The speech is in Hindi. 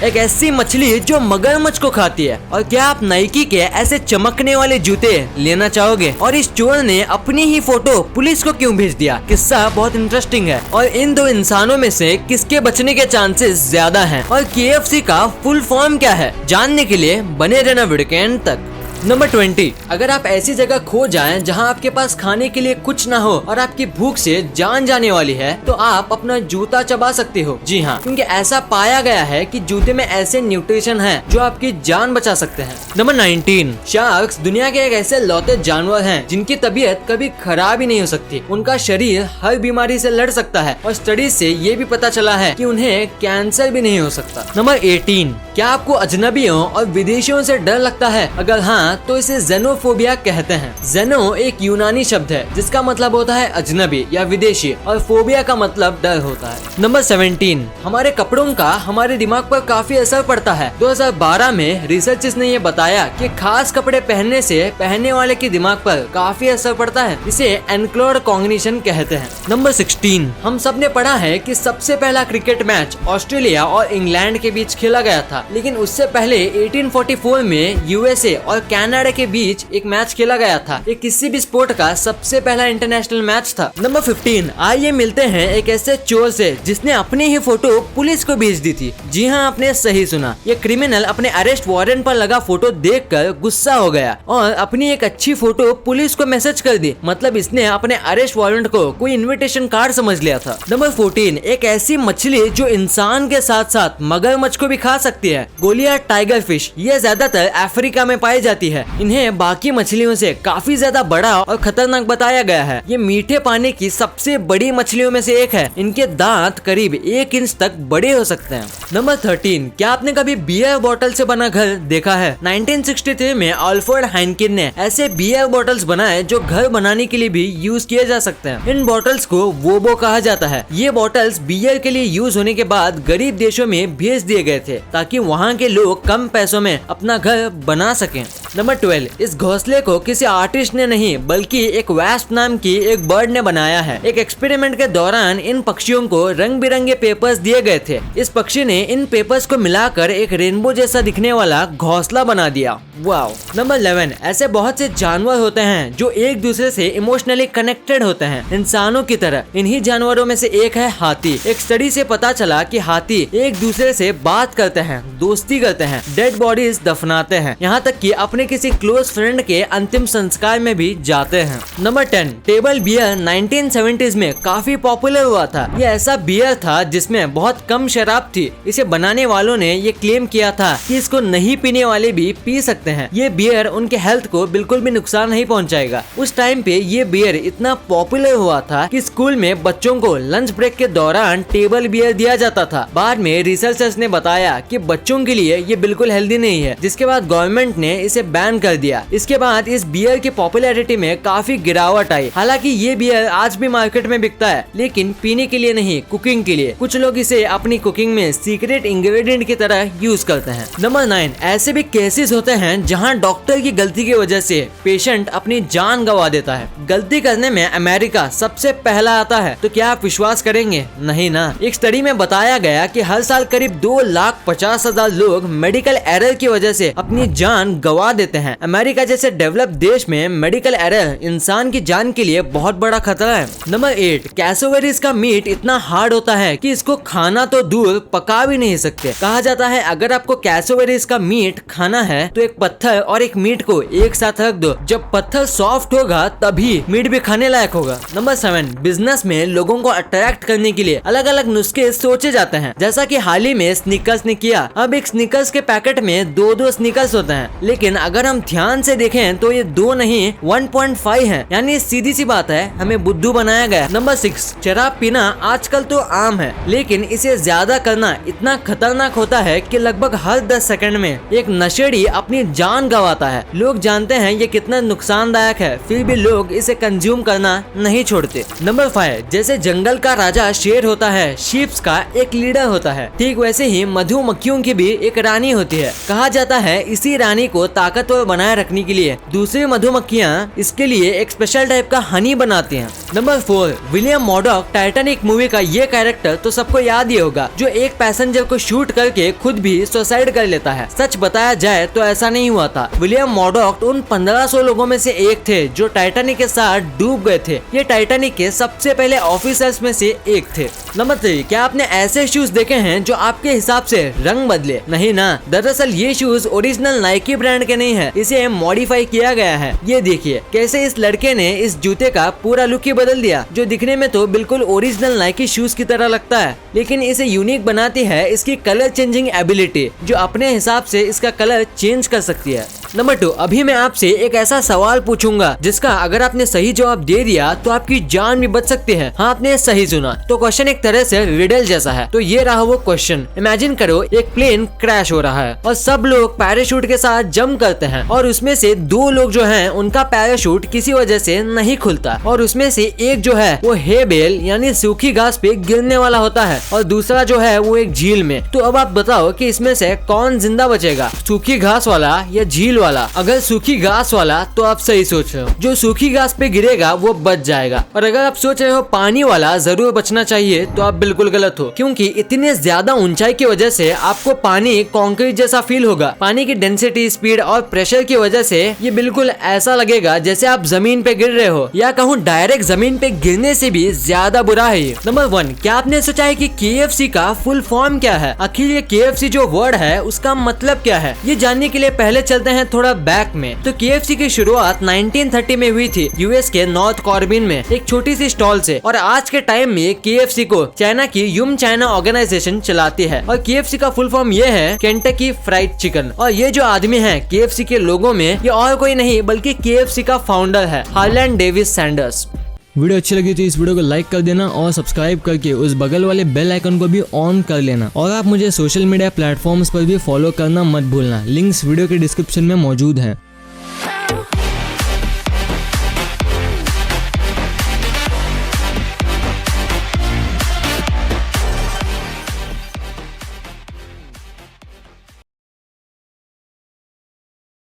एक ऐसी मछली जो मगरमच्छ को खाती है। और क्या आप नाइकी के ऐसे चमकने वाले जूते लेना चाहोगे? और इस चोर ने अपनी ही फोटो पुलिस को क्यों भेज दिया? किस्सा बहुत इंटरेस्टिंग है और इन दो इंसानों में से किसके बचने के चांसेस ज्यादा हैं और KFC का फुल फॉर्म क्या है, जानने के लिए बने रहना वीडियो के एंड तक। नंबर 20, अगर आप ऐसी जगह खो जाएं जहां आपके पास खाने के लिए कुछ ना हो और आपकी भूख से जान जाने वाली है, तो आप अपना जूता चबा सकते हो। जी हाँ, क्योंकि ऐसा पाया गया है कि जूते में ऐसे न्यूट्रिशन हैं जो आपकी जान बचा सकते हैं। नंबर 19, शार्क्स दुनिया के एक ऐसे लौते जानवर हैं जिनकी तबीयत कभी खराब ही नहीं हो सकती। उनका शरीर हर बीमारी से लड़ सकता है और स्टडी से ये भी पता चला है कि उन्हें कैंसर भी नहीं हो सकता। नंबर 18, क्या आपको अजनबियों और विदेशियों से डर लगता है? अगर हाँ तो इसे जेनोफोबिया कहते हैं। जेनो एक यूनानी शब्द है जिसका मतलब होता है अजनबी या विदेशी और फोबिया का मतलब डर होता है। नंबर 17, हमारे कपड़ों का हमारे दिमाग पर काफी असर पड़ता है। 2012 में रिसर्चर्स ने ये बताया कि खास कपड़े पहनने से पहनने वाले के दिमाग पर काफी असर पड़ता है। इसे एनक्लोर्ड कॉग्निशन कहते हैं। नंबर 16, हम सब ने पढ़ा है कि सबसे पहला क्रिकेट मैच ऑस्ट्रेलिया और इंग्लैंड के बीच खेला गया था, लेकिन उससे पहले 1844 में USA और कनाडा के बीच एक मैच खेला गया था। ये किसी भी स्पोर्ट का सबसे पहला इंटरनेशनल मैच था। नंबर 15, आइए मिलते हैं एक ऐसे चोर से जिसने अपनी ही फोटो पुलिस को भेज दी थी। जी हाँ, आपने सही सुना, ये क्रिमिनल अपने अरेस्ट वारंट पर लगा फोटो देखकर गुस्सा हो गया और अपनी एक अच्छी फोटो पुलिस को मैसेज कर दी। मतलब इसने अपने अरेस्ट वारंट को कोई इन्विटेशन कार्ड समझ लिया था। नंबर 14, एक ऐसी मछली जो इंसान के साथ साथ मगरमच्छ को भी खा सकती है, गोलियाथ टाइगर फिश। ये ज्यादातर अफ्रीका में पाई जाती है। इन्हें बाकी मछलियों से काफी ज्यादा बड़ा और खतरनाक बताया गया है। ये मीठे पानी की सबसे बड़ी मछलियों में से एक है। इनके दांत करीब 1 इंच तक बड़े हो सकते हैं। नंबर 13, क्या आपने कभी बियर बोतल से बना घर देखा है? 1963 में अल्फ्रेड हाइनकिन ने ऐसे बियर बोतल्स बनाए जो घर बनाने के लिए भी यूज किए जा सकते हैं। इन बोतल्स को वोबो कहा जाता है। ये बोतल्स बियर के लिए यूज होने के बाद गरीब देशों में भेज दिए गए थे ताकि वहाँ के लोग कम पैसों में अपना घर बना सकें। नंबर 12, इस घोंसले को किसी आर्टिस्ट ने नहीं बल्कि एक वैस्प नाम की एक बर्ड ने बनाया है। एक एक्सपेरिमेंट के दौरान इन पक्षियों को रंग बिरंगे पेपर्स दिए गए थे। इस पक्षी ने इन पेपर्स को मिलाकर एक रेनबो जैसा दिखने वाला घोंसला बना दिया। वाओ। नंबर 11, ऐसे बहुत से जानवर होते हैं जो एक दूसरे से इमोशनली कनेक्टेड होते हैं, इंसानों की तरह। इन्हीं जानवरों में से एक है हाथी। एक स्टडी से पता चला कि हाथी एक दूसरे से बात करते हैं, दोस्ती करते हैं, डेड बॉडीज दफनाते हैं, यहाँ तक कि अपने किसी क्लोज फ्रेंड के अंतिम संस्कार में भी जाते हैं। नंबर 10, टेबल बियर 1970s में काफी पॉपुलर हुआ था। ये ऐसा बियर था जिसमें बहुत कम शराब थी। इसे बनाने वालों ने ये क्लेम किया था कि इसको नहीं पीने वाले भी पी सकते हैं। ये बियर उनके हेल्थ को बिल्कुल भी नुकसान नहीं पहुंचाएगा। उस टाइम पे ये बियर इतना पॉपुलर हुआ था कि स्कूल में बच्चों को लंच ब्रेक के दौरान टेबल बियर दिया जाता था। बाद में रिसर्चर्स ने बताया कि बच्चों के लिए ये बिल्कुल हेल्दी नहीं है, जिसके बाद गवर्नमेंट ने इसे बैन कर दिया। इसके बाद इस बियर की पॉपुलैरिटी में काफी गिरावट आई। हालांकि ये बियर आज भी मार्केट में बिकता है, लेकिन पीने के लिए नहीं, कुकिंग के लिए। कुछ लोग इसे अपनी कुकिंग में सीक्रेट इंग्रेडिएंट की तरह यूज करते हैं। नंबर 9, ऐसे भी केसेस होते हैं जहां डॉक्टर की गलती की वजह से पेशेंट अपनी जान गंवा देता है। गलती करने में अमेरिका सबसे पहला आता है, तो क्या आप विश्वास करेंगे? नहीं ना। एक स्टडी में बताया गया कि हर साल करीब 2,50,000 लोग मेडिकल एरर की वजह से अपनी जान गंवा देते हैं। अमेरिका जैसे डेवलप देश में मेडिकल एरर इंसान की जान के लिए बहुत बड़ा खतरा है। नंबर 8, कैसोवेरीज का मीट इतना हार्ड होता है कि इसको खाना तो दूर पका भी नहीं सकते। कहा जाता है अगर आपको कैसोवेरीज का मीट खाना है तो एक पत्थर और एक मीट को एक साथ रख दो। जब पत्थर सॉफ्ट होगा तभी मीट भी खाने लायक होगा। नंबर 7, बिजनेस में लोगों को अट्रैक्ट करने के लिए अलग अलग नुस्खे सोचे जाते हैं, जैसा कि हाल ही में स्निकर्स ने किया। अब एक स्निकर्स के पैकेट में 2 स्निकर्स होते हैं, लेकिन अगर हम ध्यान से देखें तो ये 2 नहीं 1.5 है, यानी सीधी सी बात है हमें बुद्धू बनाया गया। नंबर 6, शराब पीना आजकल तो आम है, लेकिन इसे ज्यादा करना इतना खतरनाक होता है कि लगभग हर 10 सेकंड में एक नशेड़ी अपनी जान गंवाता है। लोग जानते हैं ये कितना नुकसानदायक है, फिर भी लोग इसे कंज्यूम करना नहीं छोड़ते। नंबर 5, जैसे जंगल का राजा शेर होता है, शीप्स का एक लीडर होता है, ठीक वैसे ही मधुमक्खियों की भी एक रानी होती है। कहा जाता है इसी रानी को ताकत ताकतवर बनाए रखने के लिए दूसरी मधुमक्खियाँ इसके लिए एक स्पेशल टाइप का हनी बनाती हैं। Number 4, William Murdoch Titanic movie का ये कैरेक्टर तो सबको याद ही होगा, जो एक पैसेंजर को शूट करके खुद भी सुसाइड कर लेता है। सच बताया जाए तो ऐसा नहीं हुआ था। विलियम मर्डॉक उन 1500 लोगों में से एक थे जो टाइटैनिक के साथ डूब गए थे। ये टाइटैनिक के सबसे पहले ऑफिसर्स में से एक थे। नंबर 3, क्या आपने ऐसे शूज देखे हैं जो आपके हिसाब से रंग बदले? नहीं ना, दरअसल ये शूज ओरिजिनल नाइकी ब्रांड के नहीं है, इसे मॉडिफाई किया गया है। ये देखिए कैसे इस लड़के ने इस जूते का पूरा लुक ही बदल दिया, जो दिखने में तो बिल्कुल ओरिजिनल नाइकी शूज की तरह लगता है, लेकिन इसे यूनिक बनाती है इसकी कलर चेंजिंग एबिलिटी, जो अपने हिसाब से इसका कलर चेंज कर सकती है। नंबर 2, अभी मैं आपसे एक ऐसा सवाल पूछूंगा जिसका अगर आपने सही जवाब दे दिया तो आपकी जान भी बच सकती है। हाँ, आपने सही सुना। तो क्वेश्चन एक तरह से रिडल जैसा है। तो ये रहा वो क्वेश्चन। इमेजिन करो एक प्लेन क्रैश हो रहा है और सब लोग पैराशूट के साथ जंप करते हैं और उसमें से 2 लोग जो हैं उनका पैराशूट किसी वजह से नहीं खुलता और उसमें से एक जो है वो हे बेल यानी सूखी घास पे गिरने वाला होता है और दूसरा जो है वो एक झील में। तो अब आप बताओ कि इसमें से कौन जिंदा बचेगा, सूखी घास वाला या झील वाला? अगर सूखी घास वाला तो आप सही सोच रहे हो, जो सूखी घास पे गिरेगा वो बच जाएगा। और अगर आप सोच रहे हो पानी वाला जरूर बचना चाहिए तो आप बिल्कुल गलत हो, क्योंकि इतने ज्यादा ऊंचाई की वजह से आपको पानी कंक्रीट जैसा फील होगा। पानी की डेंसिटी, स्पीड और प्रेशर की वजह से ये बिल्कुल ऐसा लगेगा जैसे आप जमीन पे गिर रहे हो, या कहूँ डायरेक्ट जमीन पे गिरने से भी ज्यादा बुरा है ये। नंबर 1, क्या आपने सोचा है कि KFC का फुल फॉर्म क्या है? आखिर ये KFC जो वर्ड है उसका मतलब क्या है? ये जानने के लिए पहले चलते हैं थोड़ा बैक में। तो KFC की शुरुआत 1930 में हुई थी यूएस के नॉर्थ कॉर्बिन में एक छोटी सी स्टॉल से, और आज के टाइम में KFC को चाइना की युम चाइना ऑर्गेनाइजेशन चलाती है। और KFC का फुल फॉर्म ये है केंटकी फ्राइड चिकन। और ये जो आदमी है KFC के लोगों में, ये और कोई नहीं बल्कि KFC का फाउंडर है, हार्लैंड डेविस सैंडर्स। वीडियो अच्छी लगी तो इस वीडियो को लाइक कर देना और सब्सक्राइब करके उस बगल वाले बेल आइकन को भी ऑन कर लेना। और आप मुझे सोशल मीडिया प्लेटफॉर्म्स पर भी फॉलो करना मत भूलना। लिंक्स वीडियो के डिस्क्रिप्शन में मौजूद हैं।